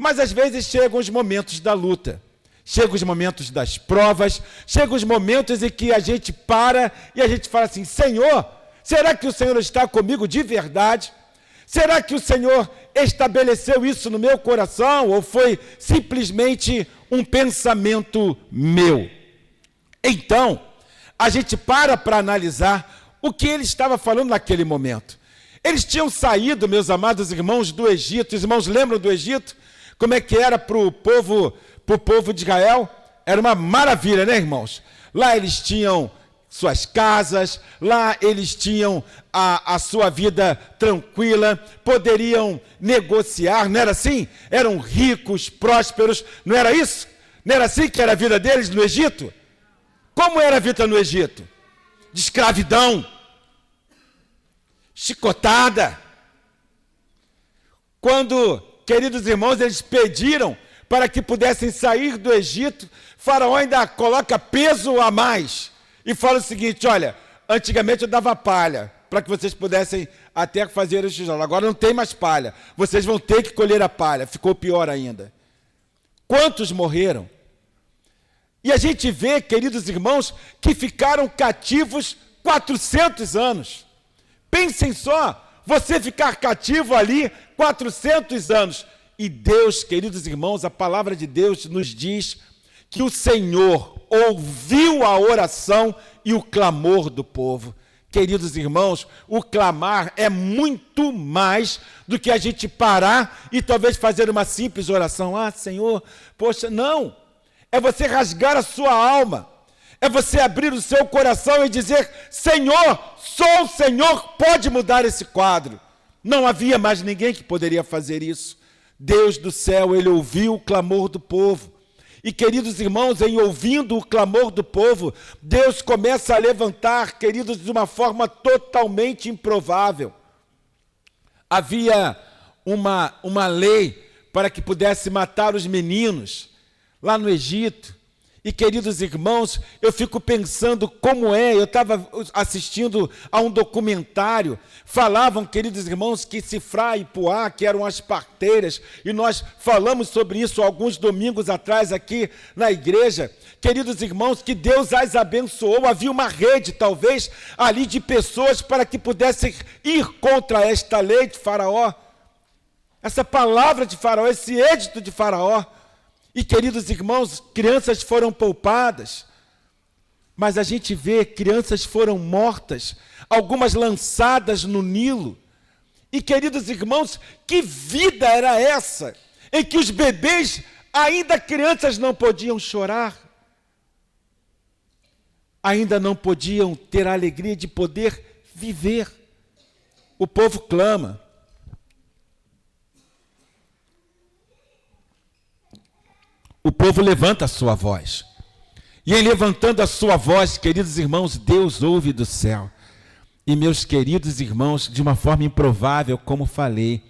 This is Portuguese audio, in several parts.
Mas às vezes chegam os momentos da luta, chegam os momentos das provas, chegam os momentos em que a gente para e a gente fala assim: Senhor, será que o Senhor está comigo de verdade? Será que o Senhor estabeleceu isso no meu coração ou foi simplesmente um pensamento meu? Então, a gente para analisar o que ele estava falando naquele momento. Eles tinham saído, meus amados irmãos, do Egito. Os irmãos lembram do Egito? Como é que era para o povo de Israel? Era uma maravilha, né, irmãos? Lá eles tinham suas casas, lá eles tinham a sua vida tranquila, poderiam negociar, não era assim? Eram ricos, prósperos, não era isso? Não era assim que era a vida deles no Egito? Como era a vida no Egito? De escravidão, chicotada. Quando, queridos irmãos, eles pediram para que pudessem sair do Egito, Faraó ainda coloca peso a mais e fala o seguinte: olha, antigamente eu dava palha para que vocês pudessem até fazer os tijolos, agora não tem mais palha, vocês vão ter que colher a palha. Ficou pior ainda. Quantos morreram? E a gente vê, queridos irmãos, que ficaram cativos 400 anos. Pensem só, você ficar cativo ali 400 anos. E Deus, queridos irmãos, a palavra de Deus nos diz que o Senhor ouviu a oração e o clamor do povo. Queridos irmãos, o clamar é muito mais do que a gente parar e talvez fazer uma simples oração. Ah, Senhor, poxa, não. É você rasgar a sua alma. É você abrir o seu coração e dizer: Senhor, só o Senhor pode mudar esse quadro. Não havia mais ninguém que poderia fazer isso. Deus do céu, Ele ouviu o clamor do povo. E, queridos irmãos, em ouvindo o clamor do povo, Deus começa a levantar, queridos, de uma forma totalmente improvável. Havia uma lei para que pudesse matar os meninos lá no Egito. E, queridos irmãos, eu fico pensando como eu estava assistindo a um documentário, falavam, queridos irmãos, que Sifrá e Puá, que eram as parteiras, e nós falamos sobre isso alguns domingos atrás aqui na igreja. Queridos irmãos, que Deus as abençoou, havia uma rede, talvez, ali de pessoas para que pudessem ir contra esta lei de Faraó, essa palavra de Faraó, esse edito de Faraó. E, queridos irmãos, crianças foram poupadas, mas a gente vê crianças foram mortas, algumas lançadas no Nilo. E, queridos irmãos, que vida era essa, em que os bebês, ainda crianças, não podiam chorar, ainda não podiam ter a alegria de poder viver. O povo clama. O povo levanta a sua voz. E em levantando a sua voz, queridos irmãos, Deus ouve do céu. E, meus queridos irmãos, de uma forma improvável, como falei,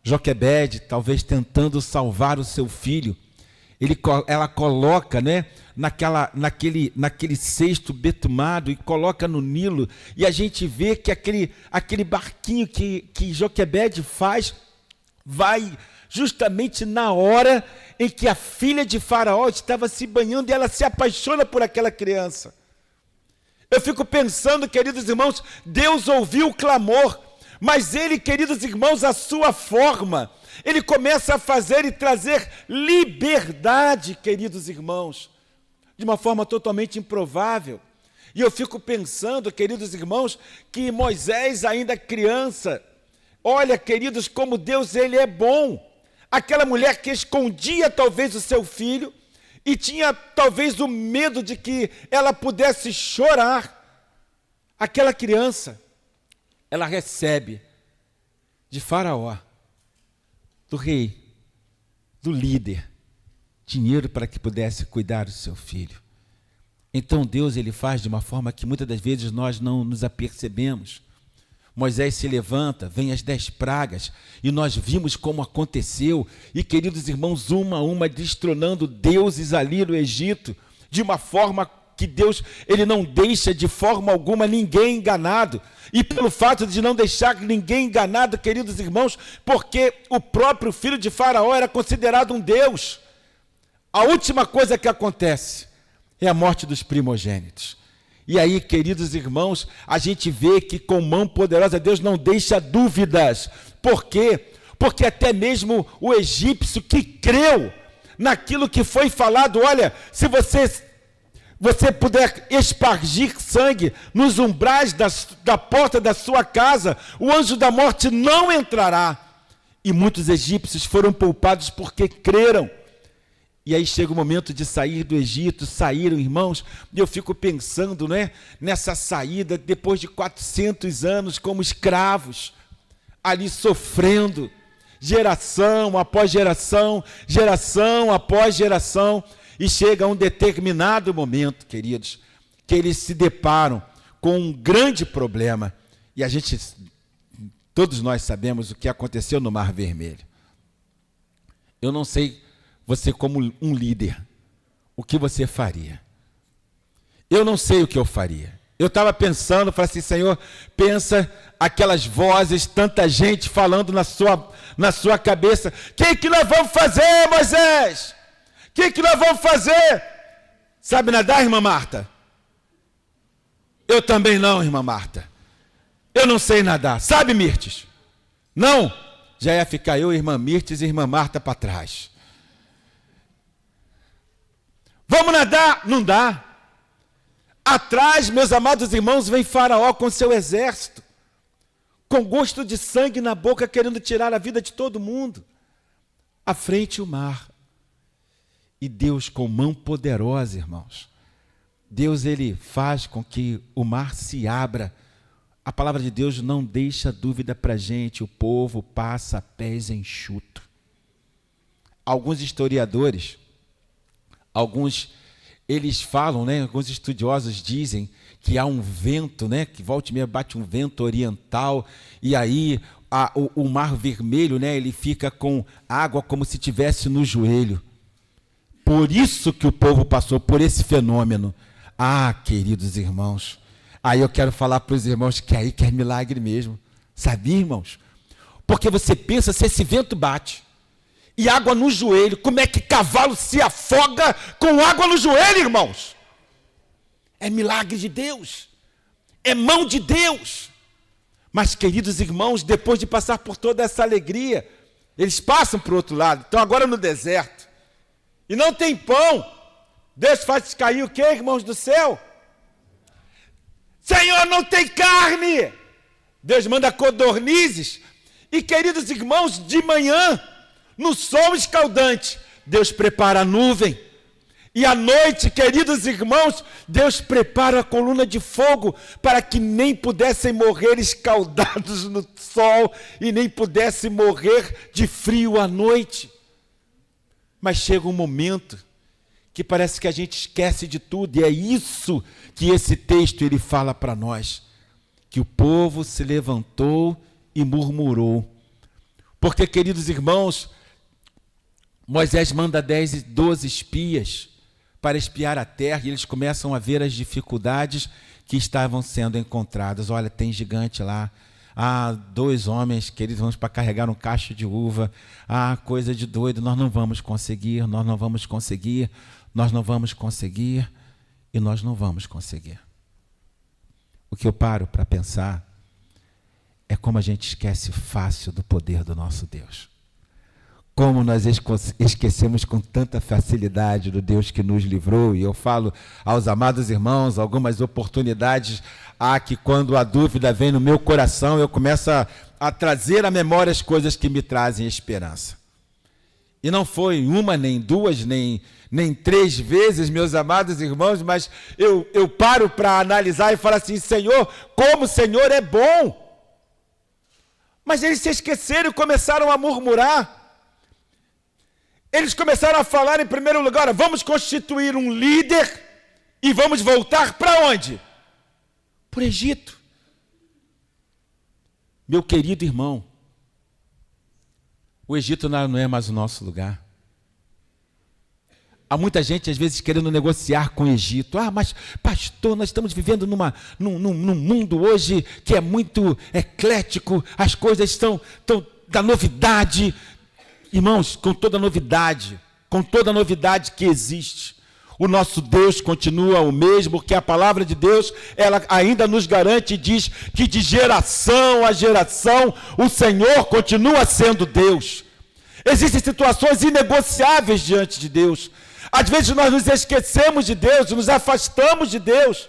Joquebede, talvez tentando salvar o seu filho, ela coloca, né, naquele cesto betumado e coloca no Nilo. E a gente vê que aquele barquinho que Joquebede faz, vai justamente na hora em que a filha de Faraó estava se banhando e ela se apaixona por aquela criança. Eu fico pensando, queridos irmãos, Deus ouviu o clamor, mas Ele, queridos irmãos, a sua forma, Ele começa a fazer e trazer liberdade, queridos irmãos, de uma forma totalmente improvável. E eu fico pensando, queridos irmãos, que Moisés, ainda criança, olha, queridos, como Deus, Ele é bom. Aquela mulher que escondia talvez o seu filho e tinha talvez o medo de que ela pudesse chorar. Aquela criança, ela recebe de Faraó, do rei, do líder, dinheiro para que pudesse cuidar do seu filho. Então Deus, Ele faz de uma forma que muitas das vezes nós não nos apercebemos. Moisés se levanta, vem as 10 pragas, e nós vimos como aconteceu, e, queridos irmãos, uma a uma, destronando deuses ali no Egito, de uma forma que Deus, ele não deixa de forma alguma ninguém enganado. E pelo fato de não deixar ninguém enganado, queridos irmãos, porque o próprio filho de Faraó era considerado um Deus. A última coisa que acontece é a morte dos primogênitos. E aí, queridos irmãos, a gente vê que com mão poderosa Deus não deixa dúvidas. Por quê? Porque até mesmo o egípcio que creu naquilo que foi falado, olha, se você puder espargir sangue nos umbrais da porta da sua casa, o anjo da morte não entrará. E muitos egípcios foram poupados porque creram. E aí chega o momento de sair do Egito, saíram, irmãos, e eu fico pensando, né, nessa saída, depois de 400 anos como escravos, ali sofrendo, geração após geração, geração após geração, e chega um determinado momento, queridos, que eles se deparam com um grande problema, e todos nós sabemos o que aconteceu no Mar Vermelho. Eu não sei, você como um líder, o que você faria? Eu não sei o que eu faria. Eu estava pensando, falei assim, Senhor, pensa aquelas vozes, tanta gente falando na sua cabeça. O que nós vamos fazer, Moisés? O que nós vamos fazer? Sabe nadar, irmã Marta? Eu também não, irmã Marta. Eu não sei nadar. Sabe, Mirtes? Não? Já ia ficar eu, irmã Mirtes e irmã Marta para trás. Vamos nadar? Não dá. Atrás, meus amados irmãos, vem Faraó com seu exército, com gosto de sangue na boca, querendo tirar a vida de todo mundo. À frente o mar. E Deus, com mão poderosa, irmãos, Deus, ele faz com que o mar se abra. A palavra de Deus não deixa dúvida para a gente, o povo passa a pés enxutos. Alguns historiadores, eles falam, né, alguns estudiosos dizem que há um vento, né, que volta e meia bate um vento oriental, e aí o Mar Vermelho, né, ele fica com água como se tivesse no joelho. Por isso que o povo passou por esse fenômeno. Ah, queridos irmãos, aí eu quero falar para os irmãos que aí que é milagre mesmo. Sabia, irmãos? Porque você pensa, se esse vento bate e água no joelho, como é que cavalo se afoga com água no joelho, irmãos? É milagre de Deus, é mão de Deus. Mas, queridos irmãos, depois de passar por toda essa alegria, eles passam para o outro lado, estão agora no deserto, e não tem pão. Deus faz cair o quê, irmãos do céu? Senhor, não tem carne. Deus manda codornizes. E, queridos irmãos, de manhã, no sol escaldante, Deus prepara a nuvem. E à noite, queridos irmãos, Deus prepara a coluna de fogo para que nem pudessem morrer escaldados no sol e nem pudessem morrer de frio à noite. Mas chega um momento que parece que a gente esquece de tudo, e é isso que esse texto ele fala para nós, que o povo se levantou e murmurou. Porque, queridos irmãos, Moisés manda 10 e 12 espias para espiar a terra, e eles começam a ver as dificuldades que estavam sendo encontradas. Olha, tem gigante lá. 2 homens, queridos, vamos para carregar um cacho de uva. Coisa de doido, nós não vamos conseguir, nós não vamos conseguir, nós não vamos conseguir e nós não vamos conseguir. O que eu paro para pensar é como a gente esquece fácil do poder do nosso Deus. Como nós esquecemos com tanta facilidade do Deus que nos livrou. E eu falo aos amados irmãos, algumas oportunidades que quando a dúvida vem no meu coração, eu começo a trazer à memória as coisas que me trazem esperança. E não foi uma, nem duas, nem 3 vezes, meus amados irmãos, mas eu paro para analisar e falar assim, Senhor, como o Senhor é bom. Mas eles se esqueceram e começaram a murmurar. Eles começaram a falar, em primeiro lugar, vamos constituir um líder e vamos voltar para onde? Para o Egito. Meu querido irmão, o Egito não é mais o nosso lugar. Há muita gente, às vezes, querendo negociar com o Egito. Ah, mas, pastor, nós estamos vivendo num mundo hoje que é muito eclético, as coisas estão da novidade. Irmãos, com toda novidade que existe, o nosso Deus continua o mesmo, porque a palavra de Deus, ela ainda nos garante e diz que de geração a geração, o Senhor continua sendo Deus. Existem situações inegociáveis diante de Deus. Às vezes nós nos esquecemos de Deus, nos afastamos de Deus.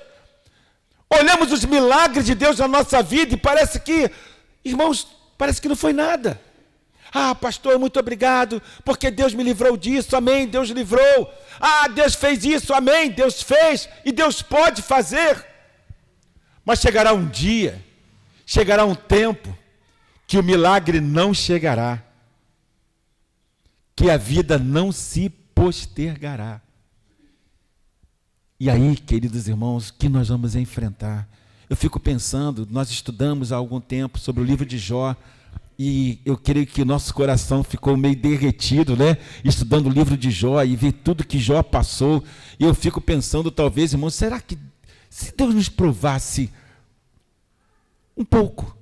Olhamos os milagres de Deus na nossa vida e parece que, irmãos, parece que não foi nada. Ah, pastor, muito obrigado, porque Deus me livrou disso, amém, Deus livrou. Ah, Deus fez isso, amém, Deus fez, e Deus pode fazer. Mas chegará um dia, chegará um tempo, que o milagre não chegará, que a vida não se postergará. E aí, queridos irmãos, o que nós vamos enfrentar? Eu fico pensando, nós estudamos há algum tempo sobre o livro de Jó, e eu creio que o nosso coração ficou meio derretido, né? Estudando o livro de Jó e ver tudo que Jó passou. E eu fico pensando, talvez, irmãos, será que se Deus nos provasse um pouco,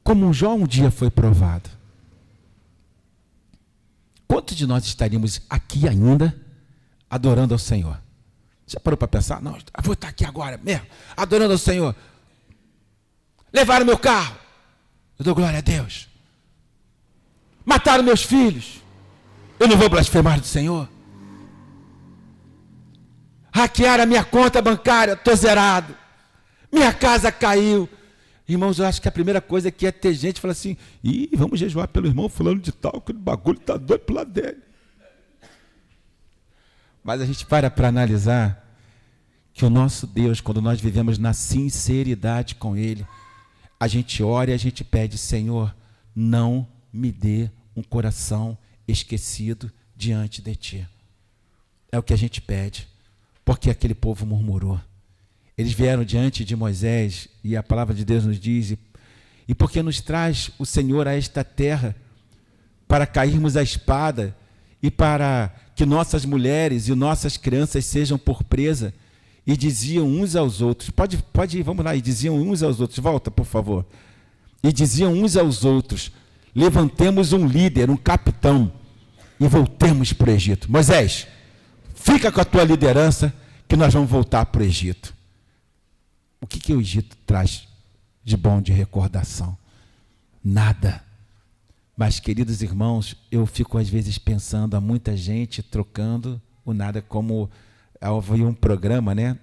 como Jó um dia foi provado, quantos de nós estaríamos aqui ainda adorando ao Senhor? Já parou para pensar? Não, eu vou estar aqui agora mesmo, adorando ao Senhor. Levaram meu carro, eu dou glória a Deus. Mataram meus filhos, eu não vou blasfemar do Senhor. Hackearam a minha conta bancária, estou zerado. Minha casa caiu. Irmãos, eu acho que a primeira coisa que é ter gente que fala assim, vamos jejuar pelo irmão fulano de tal, que o bagulho está doido pro lado dele. Mas a gente para analisar que o nosso Deus, quando nós vivemos na sinceridade com Ele, a gente ora e a gente pede, Senhor, não me dê um coração esquecido diante de Ti. É o que a gente pede, porque aquele povo murmurou. Eles vieram diante de Moisés, e a palavra de Deus nos diz, e porque nos traz o Senhor a esta terra, para cairmos à espada, e para que nossas mulheres e nossas crianças sejam por presa, e diziam uns aos outros, pode ir, vamos lá, e diziam uns aos outros, volta por favor, e diziam uns aos outros, levantemos um líder, um capitão, e voltemos para o Egito. Moisés, fica com a tua liderança, que nós vamos voltar para o Egito. O que o Egito traz de bom de recordação? Nada. Mas, queridos irmãos, eu fico às vezes pensando, há muita gente trocando o nada, como houve um programa, né?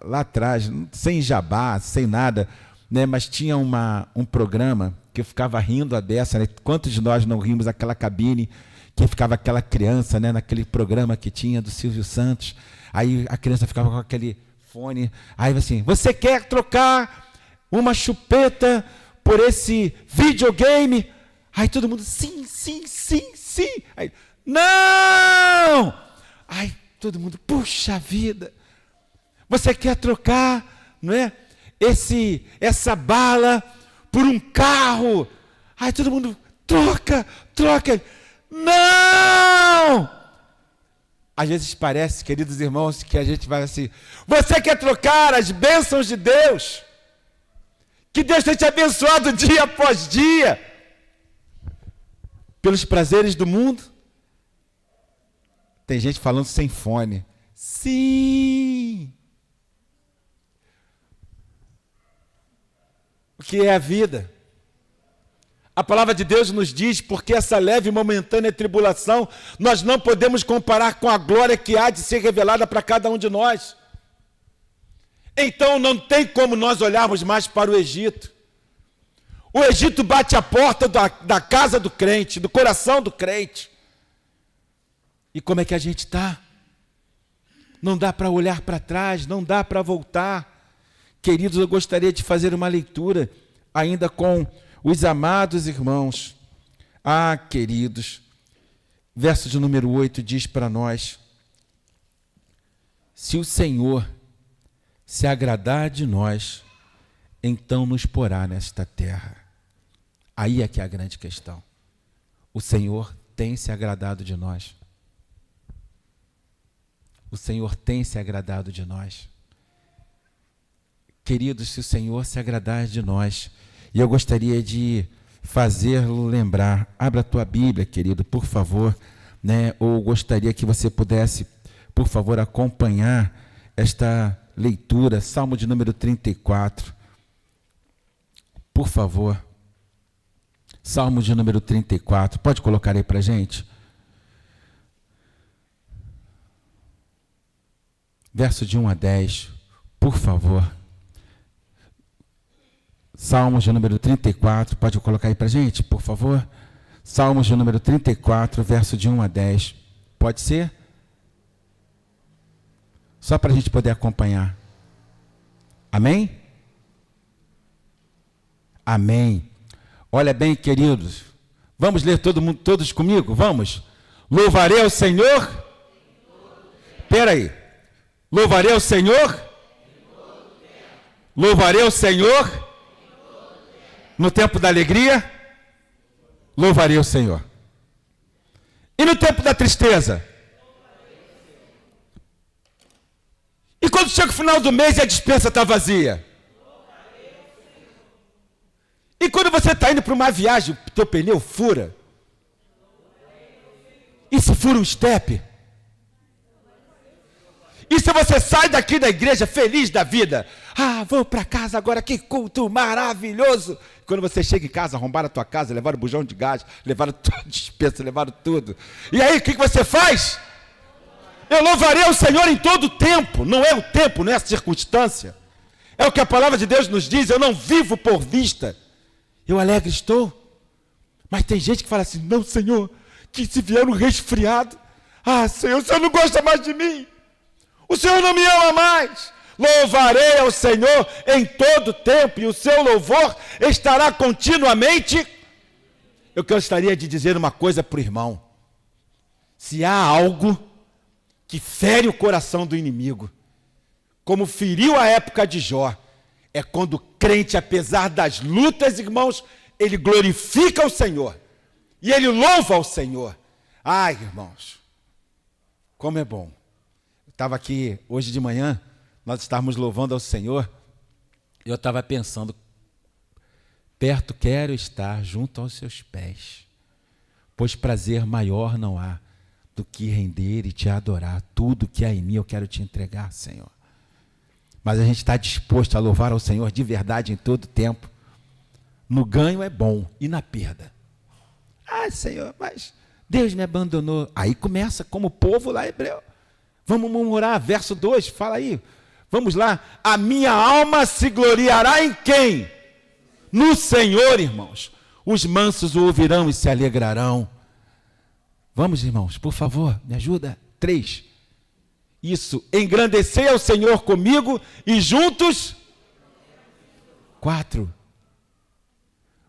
Lá atrás, sem jabá, sem nada, né? Mas tinha um programa que eu ficava rindo a dessa, né? Quantos de nós não rimos aquela cabine que ficava aquela criança, né? Naquele programa que tinha do Silvio Santos, aí a criança ficava com aquele fone, aí assim, você quer trocar uma chupeta por esse videogame? Aí todo mundo, sim. Aí, não! Aí todo mundo, puxa vida, você quer trocar, não é? Essa bala por um carro? Aí todo mundo, troca, não! Às vezes parece, queridos irmãos, que a gente vai assim, você quer trocar as bênçãos de Deus, que Deus tem te abençoado dia após dia, pelos prazeres do mundo? Tem gente falando sem fone. Sim! O que é a vida? A palavra de Deus nos diz, porque essa leve e momentânea tribulação, nós não podemos comparar com a glória que há de ser revelada para cada um de nós. Então não tem como nós olharmos mais para o Egito. O Egito bate a porta da casa do crente, do coração do crente. E como é que a gente está? Não dá para olhar para trás, não dá para voltar. Queridos, eu gostaria de fazer uma leitura ainda com os amados irmãos. Ah, queridos, verso de número 8 diz para nós, se o Senhor se agradar de nós, então nos porá nesta terra. Aí é que é a grande questão. O Senhor tem se agradado de nós. o Senhor tem se agradado de nós. Queridos, se o Senhor se agradar de nós, e eu gostaria de fazê-lo lembrar, abra a tua Bíblia, querido, por favor, né? Ou gostaria que você pudesse, por favor, acompanhar esta leitura, Salmo de número 34, por favor, Salmo de número 34, pode colocar aí para a gente? Verso de 1 a 10, por favor. Salmos de número 34, pode colocar aí para a gente, por favor? Salmos de número 34, verso de 1 a 10. Pode ser? Só para a gente poder acompanhar. Amém? Amém. Olha bem, queridos. Vamos ler todos comigo? Vamos? Louvarei ao Senhor. Espera aí. Louvarei ao Senhor. Louvarei ao Senhor. No tempo da alegria, louvarei o Senhor. E no tempo da tristeza? E quando chega o final do mês e a despensa está vazia? E quando você está indo para uma viagem, o teu pneu fura? E se fura um estepe? E se você sai daqui da igreja feliz da vida? Ah, vou para casa agora, que culto maravilhoso. Quando você chega em casa, arrombaram a tua casa, levaram o bujão de gás, levaram toda a despensa, levaram tudo. E aí, o que você faz? Eu louvarei o Senhor em todo o tempo. Não é o tempo, não é a circunstância. É o que a palavra de Deus nos diz. Eu não vivo por vista. Eu alegre estou. Mas tem gente que fala assim, não, Senhor, que se vier um resfriado. Ah, Senhor, o Senhor não gosta mais de mim. O Senhor não me ama mais. Louvarei ao Senhor em todo tempo, e o seu louvor estará continuamente. Eu gostaria de dizer uma coisa para o irmão. Se há algo que fere o coração do inimigo, como feriu a época de Jó, é quando o crente, apesar das lutas, irmãos, ele glorifica o Senhor, e ele louva ao Senhor. Ai, irmãos, como é bom. Eu estava aqui hoje de manhã, nós estávamos louvando ao Senhor, e eu estava pensando, perto quero estar junto aos seus pés, pois prazer maior não há do que render e te adorar. Tudo que há em mim eu quero te entregar, Senhor. Mas a gente está disposto a louvar ao Senhor de verdade em todo tempo. No ganho é bom e na perda. Ah, Senhor, mas Deus me abandonou. Aí começa como povo lá hebreu. Vamos murmurar, verso 2, fala aí. Vamos lá. A minha alma se gloriará em quem? No Senhor, irmãos. Os mansos o ouvirão e se alegrarão. Vamos, irmãos, por favor, me ajuda. 3. Isso, engrandecei ao Senhor comigo e juntos. 4.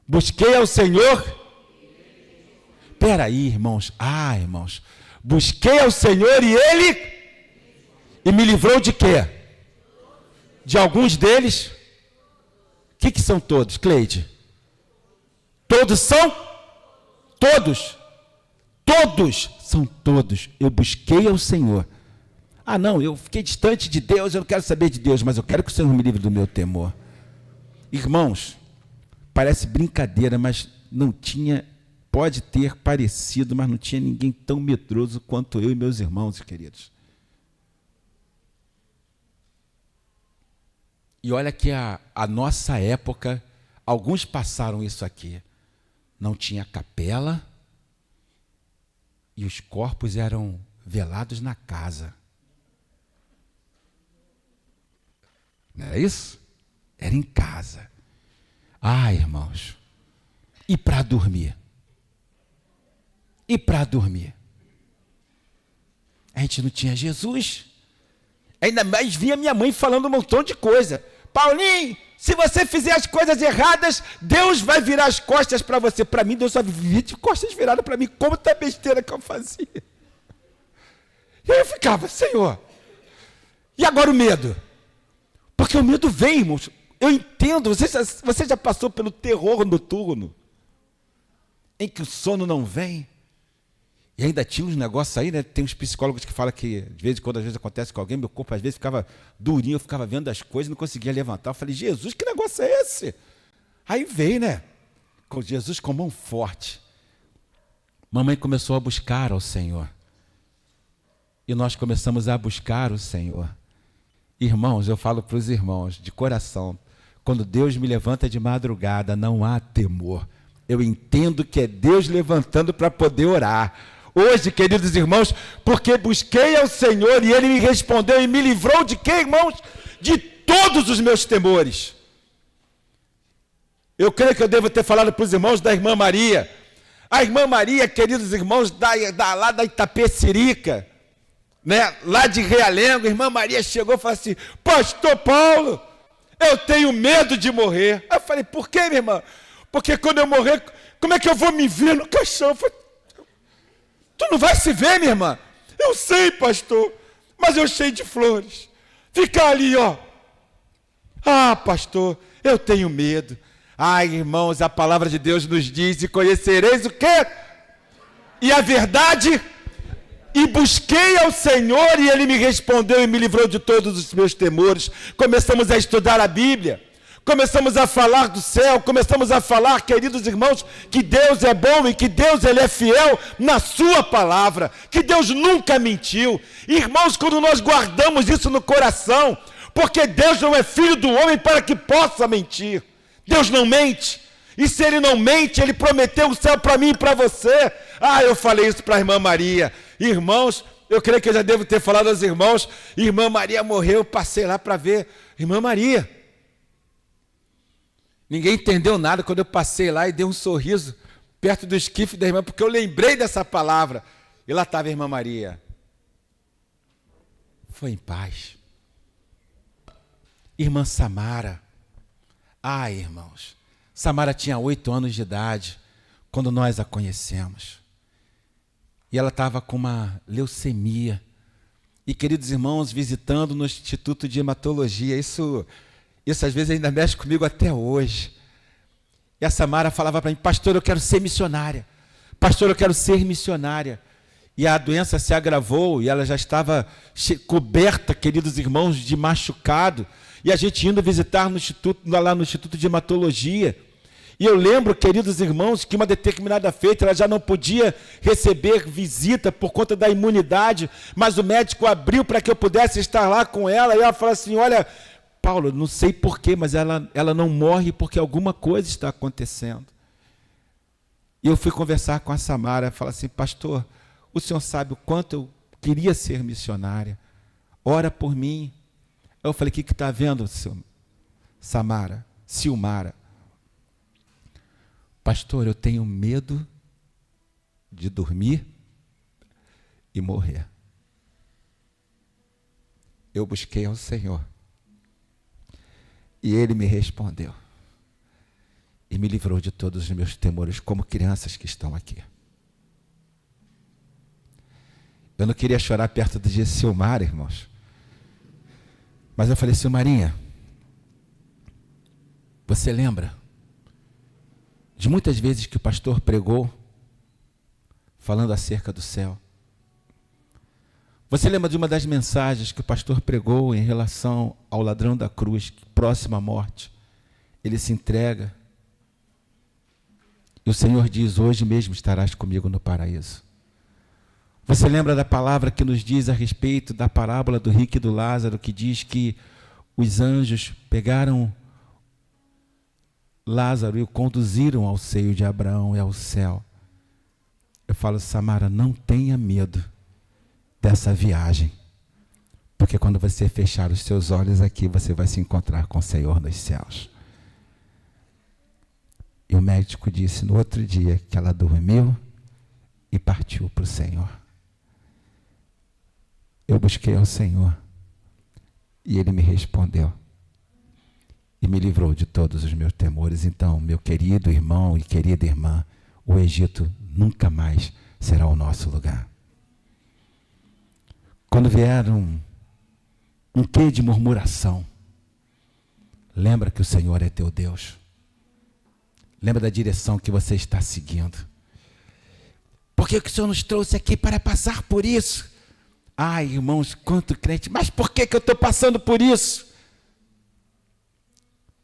Busquei ao Senhor. Espera aí, irmãos. Ah, irmãos. Busquei ao Senhor e Ele... E me livrou de quê? De alguns deles. O que são todos, Cleide? Todos são? Todos. Todos são todos. Eu busquei ao Senhor. Ah, não, eu fiquei distante de Deus, eu não quero saber de Deus, mas eu quero que o Senhor me livre do meu temor. Irmãos, parece brincadeira, mas não tinha, pode ter parecido, mas não tinha ninguém tão medroso quanto eu e meus irmãos, queridos. E olha que a nossa época, alguns passaram isso aqui. Não tinha capela e os corpos eram velados na casa. Não era isso? Era em casa. Ah, irmãos. E para dormir? E para dormir? A gente não tinha Jesus. Ainda mais vinha minha mãe falando um montão de coisa. Paulinho, se você fizer as coisas erradas, Deus vai virar as costas para você. Para mim, Deus só vivia de costas viradas para mim. Como tá besteira que eu fazia. E aí eu ficava, Senhor. E agora o medo? Porque o medo vem, irmãos. Eu entendo, você já passou pelo terror noturno, em que o sono não vem, E ainda tinha uns negócios aí, né? Tem uns psicólogos que falam que, de vez em quando, às vezes acontece com alguém, meu corpo às vezes ficava durinho, eu ficava vendo as coisas e não conseguia levantar. Eu falei, Jesus, que negócio é esse? Aí veio, né? Com Jesus com mão forte. Mamãe começou a buscar ao Senhor. E nós começamos a buscar o Senhor. Irmãos, eu falo para os irmãos, de coração, quando Deus me levanta de madrugada, não há temor. Eu entendo que é Deus levantando para poder orar. Hoje, queridos irmãos, porque busquei ao Senhor e Ele me respondeu e me livrou de quê, irmãos? De todos os meus temores. Eu creio que eu devo ter falado para os irmãos da irmã Maria. A irmã Maria, queridos irmãos, lá da Itapecerica, né? Lá de Realengo, a irmã Maria chegou e falou assim, pastor Paulo, eu tenho medo de morrer. Aí eu falei, por quê, minha irmã? Porque quando eu morrer, como é que eu vou me ver no caixão? Eu falei, tu não vai se ver, minha irmã? Eu sei, pastor, mas eu cheio de flores. Ficar ali, ó. Ah, pastor, eu tenho medo. Ai, irmãos, a palavra de Deus nos diz, e conhecereis o quê? E a verdade? E busquei ao Senhor, e Ele me respondeu e me livrou de todos os meus temores. Começamos a estudar a Bíblia. Começamos a falar do céu, começamos a falar, queridos irmãos, que Deus é bom e que Deus Ele é fiel na sua palavra, que Deus nunca mentiu. Irmãos, quando nós guardamos isso no coração, porque Deus não é filho do homem para que possa mentir. Deus não mente. E se Ele não mente, Ele prometeu o céu para mim e para você. Ah, eu falei isso para a irmã Maria. Irmãos, eu creio que eu já devo ter falado aos irmãos, irmã Maria morreu, eu passei lá para ver irmã Maria. Ninguém entendeu nada quando eu passei lá e dei um sorriso perto do esquife da irmã, porque eu lembrei dessa palavra. E lá estava a irmã Maria. Foi em paz. Irmã Samara. Ah, irmãos, Samara tinha 8 anos de idade quando nós a conhecemos. E ela estava com uma leucemia. E, queridos irmãos, visitando no Instituto de Hematologia, isso às vezes ainda mexe comigo até hoje. E a Samara falava para mim, pastor, eu quero ser missionária. Pastor, eu quero ser missionária. E a doença se agravou e ela já estava coberta, queridos irmãos, de machucado. E a gente indo visitar no instituto, lá no Instituto de Hematologia. E eu lembro, queridos irmãos, que uma determinada feita ela já não podia receber visita por conta da imunidade, mas o médico abriu para que eu pudesse estar lá com ela. E ela falou assim, olha, Paulo, não sei porquê, mas ela não morre porque alguma coisa está acontecendo. E eu fui conversar com a Samara, falar assim, pastor, o senhor sabe o quanto eu queria ser missionária, ora por mim. Eu falei, o que está vendo, Silmara? Pastor, eu tenho medo de dormir e morrer. Eu busquei ao Senhor. E Ele me respondeu. E me livrou de todos os meus temores, como crianças que estão aqui. Eu não queria chorar perto de Silmara, irmãos. Mas eu falei, Silmarinha, você lembra de muitas vezes que o pastor pregou, falando acerca do céu? Você lembra de uma das mensagens que o pastor pregou em relação ao ladrão da cruz, próximo à morte? Ele se entrega. E o Senhor diz, hoje mesmo estarás comigo no paraíso. Você lembra da palavra que nos diz a respeito da parábola do rico e do Lázaro, que diz que os anjos pegaram Lázaro e o conduziram ao seio de Abraão e ao céu? Eu falo, Samara, não tenha medo dessa viagem, porque quando você fechar os seus olhos aqui, você vai se encontrar com o Senhor nos céus. E o médico disse no outro dia que ela dormiu e partiu para o Senhor. Eu busquei ao Senhor e Ele me respondeu e me livrou de todos os meus temores. Então, meu querido irmão e querida irmã, o Egito nunca mais será o nosso lugar. Quando vier um quê de murmuração, lembra que o Senhor é teu Deus. Lembra da direção que você está seguindo. Por que o Senhor nos trouxe aqui para passar por isso? Ai, irmãos, quanto crente, mas por que eu estou passando por isso?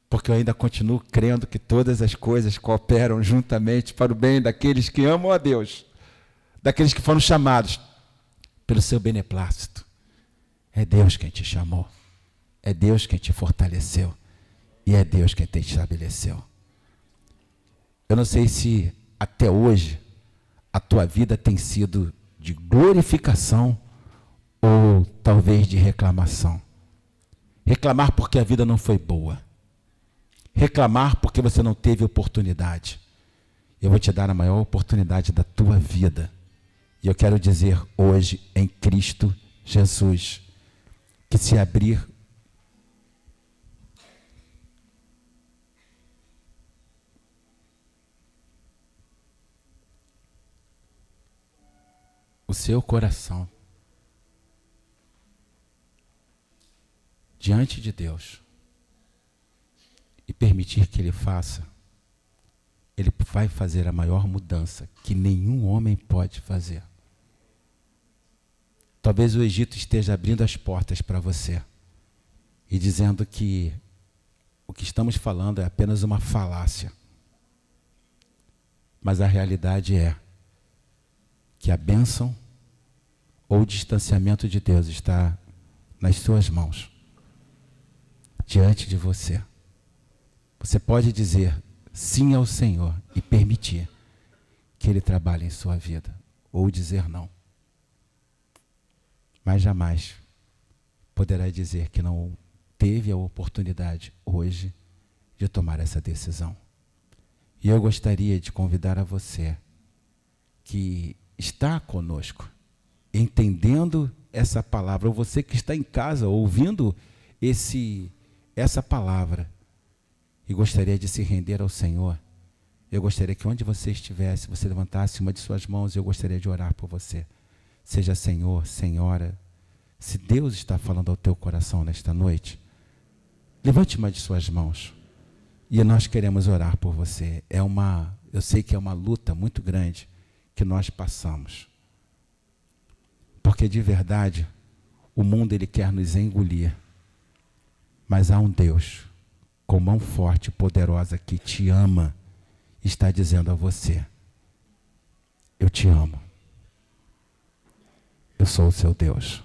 Porque eu ainda continuo crendo que todas as coisas cooperam juntamente para o bem daqueles que amam a Deus, daqueles que foram chamados pelo seu beneplácito. É Deus quem te chamou, é Deus quem te fortaleceu e é Deus quem te estabeleceu. Eu não sei se até hoje a tua vida tem sido de glorificação ou talvez de reclamação. Reclamar porque a vida não foi boa. Reclamar porque você não teve oportunidade. Eu vou te dar a maior oportunidade da tua vida. E eu quero dizer hoje, em Cristo Jesus, que se abrir o seu coração diante de Deus e permitir que Ele faça, Ele vai fazer a maior mudança que nenhum homem pode fazer. Talvez o Egito esteja abrindo as portas para você e dizendo que o que estamos falando é apenas uma falácia. Mas a realidade é que a bênção ou o distanciamento de Deus está nas suas mãos, diante de você. Você pode dizer sim ao Senhor e permitir que Ele trabalhe em sua vida, ou dizer não. Mas jamais poderá dizer que não teve a oportunidade hoje de tomar essa decisão. E eu gostaria de convidar a você que está conosco, entendendo essa palavra, ou você que está em casa ouvindo essa palavra e gostaria de se render ao Senhor, eu gostaria que onde você estivesse, você levantasse uma de suas mãos e eu gostaria de orar por você. Seja Senhor, Senhora, se Deus está falando ao teu coração nesta noite, levante uma de suas mãos e nós queremos orar por você. Eu sei que é uma luta muito grande que nós passamos, porque de verdade o mundo ele quer nos engolir, mas há um Deus com mão forte e poderosa que te ama, está dizendo a você: eu te amo, eu sou o seu Deus.